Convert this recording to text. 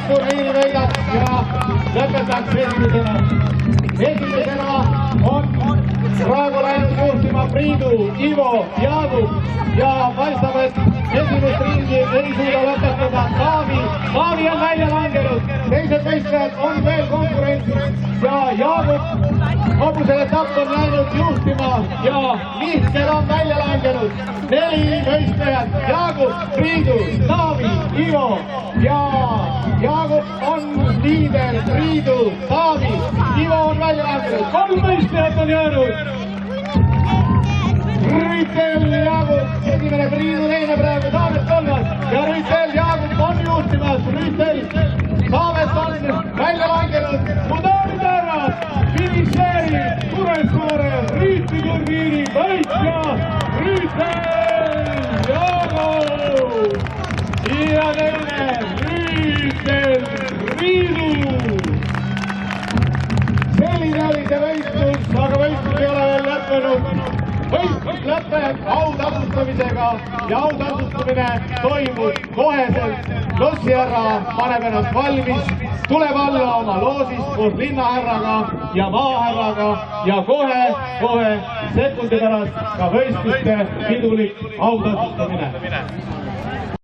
turniiri võidab ja lõpetaks esimesena on praegu läinud juhtima Priidu Ivo Jaagup ja paistab, et esimest ringi ei suuda lõpetada Taavi. Taavi on välja langenud, teised võistlejad on veel konkurentsis ja Jaagup hobusel etapp on läinud juhtima ja Mihkel on välja langenud. 4 võistlejat, Jaagup, Priidu, Taavi, Ivo ja Jaagup on liider, Priidu, Taavi, Ivo on välja langenud. 3 võistlejat on jäänud. Rüütel Jaagup, esimene Priidu, teine praegu Taavet kolmas ja Rüütel Jaagup on juhtimas. Rüütel Taavet on välja langenud. Mu daamid ja härrad, finišeerib Kuressaare Riiti turniiri võitja Rüütel Jaagup ja teine Rüütel Priidu. Selline oli see võistlus, aga võistlus ei ole veel lõppenud. Võistlus lõpeb autasustamisega ja autasustamine toimub koheselt. Lossihärra paneb ennast valmis, tuleb alla oma loosist koos linnahärraga ja maahärraga ja kohe sekundi pärast ka võistluste pidulik autasustamine.